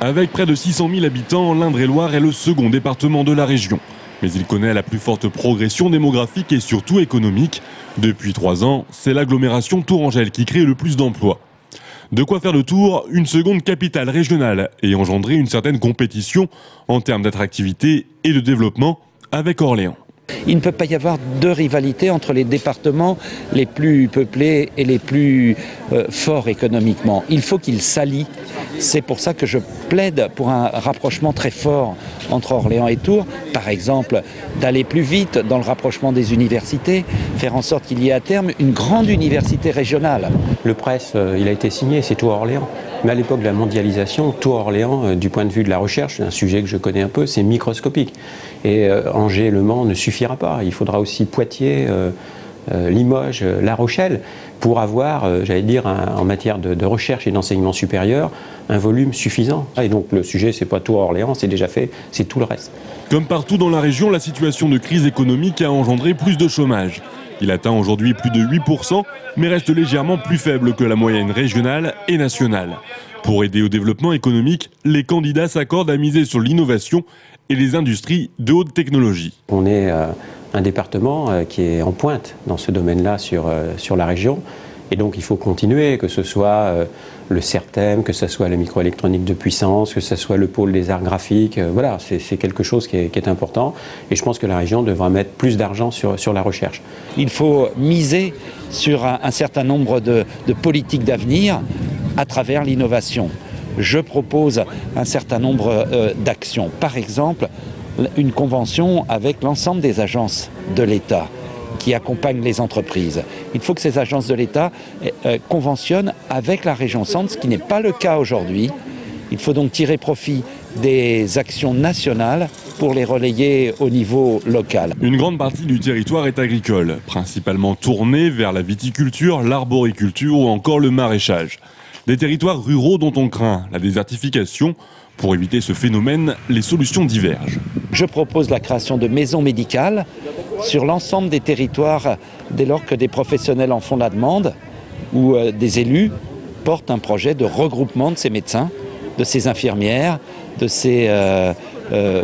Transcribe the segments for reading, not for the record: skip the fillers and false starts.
Avec près de 600 000 habitants, l'Indre-et-Loire est le second département de la région. Mais il connaît la plus forte progression démographique et surtout économique. Depuis 3 ans, c'est l'agglomération Tourangelle qui crée le plus d'emplois. De quoi faire le tour, une seconde capitale régionale et engendrer une certaine compétition en termes d'attractivité et de développement avec Orléans. Il ne peut pas y avoir de rivalité entre les départements les plus peuplés et les plus forts économiquement. Il faut qu'ils s'allient. C'est pour ça que je plaide pour un rapprochement très fort entre Orléans et Tours. Par exemple, d'aller plus vite dans le rapprochement des universités, faire en sorte qu'il y ait à terme une grande université régionale. Le presse, il a été signé, c'est Tours-Orléans. Mais à l'époque de la mondialisation, Tours-Orléans, du point de vue de la recherche, un sujet que je connais un peu, c'est microscopique. Et Angers, Le Mans ne suffira pas. Il faudra aussi Poitiers, Limoges, La Rochelle, pour avoir, j'allais dire, en matière de recherche et d'enseignement supérieur, un volume suffisant. Et donc le sujet, c'est pas Tours-Orléans, c'est déjà fait, c'est tout le reste. Comme partout dans la région, la situation de crise économique a engendré plus de chômage. Il atteint aujourd'hui plus de 8%, mais reste légèrement plus faible que la moyenne régionale et nationale. Pour aider au développement économique, les candidats s'accordent à miser sur l'innovation et les industries de haute technologie. On est un département qui est en pointe dans ce domaine-là sur la région. Et donc il faut continuer, que ce soit le CERTEM, que ce soit la microélectronique de puissance, que ce soit le pôle des arts graphiques. Voilà, c'est quelque chose qui est important. Et je pense que la région devra mettre plus d'argent sur la recherche. Il faut miser sur un certain nombre de politiques d'avenir à travers l'innovation. Je propose un certain nombre d'actions. Par exemple, une convention avec l'ensemble des agences de l'État qui accompagnent les entreprises. Il faut que ces agences de l'État conventionnent avec la région Centre, ce qui n'est pas le cas aujourd'hui. Il faut donc tirer profit des actions nationales pour les relayer au niveau local. Une grande partie du territoire est agricole, principalement tournée vers la viticulture, l'arboriculture ou encore le maraîchage. Des territoires ruraux dont on craint la désertification. Pour éviter ce phénomène, les solutions divergent. Je propose la création de maisons médicales sur l'ensemble des territoires dès lors que des professionnels en font la demande ou des élus portent un projet de regroupement de ces médecins, de ces infirmières, de ces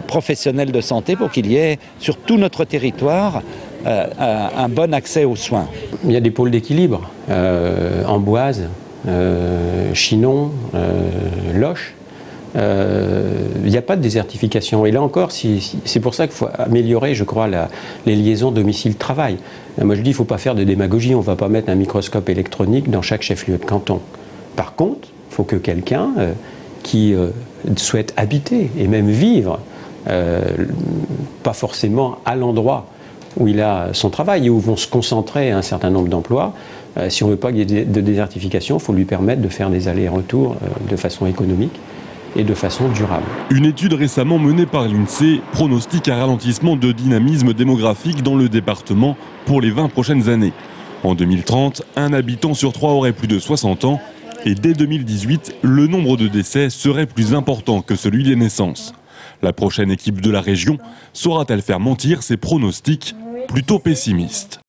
professionnels de santé pour qu'il y ait sur tout notre territoire un bon accès aux soins. Il y a des pôles d'équilibre, Amboise, Chinon, Loches. Il n'y a pas de désertification. Et là encore, c'est pour ça qu'il faut améliorer, je crois, les liaisons domicile-travail. Moi, je dis, il ne faut pas faire de démagogie. On ne va pas mettre un microscope électronique dans chaque chef-lieu de canton. Par contre, il faut que quelqu'un qui souhaite habiter et même vivre, pas forcément à l'endroit où il a son travail et où vont se concentrer un certain nombre d'emplois, si on ne veut pas qu'il y ait de désertification, il faut lui permettre de faire des allers-retours de façon économique et de façon durable. Une étude récemment menée par l'INSEE pronostique un ralentissement de dynamisme démographique dans le département pour les 20 prochaines années. En 2030, un habitant sur 3 aurait plus de 60 ans et dès 2018, le nombre de décès serait plus important que celui des naissances. La prochaine équipe de la région saura-t-elle faire mentir ses pronostics plutôt pessimistes ?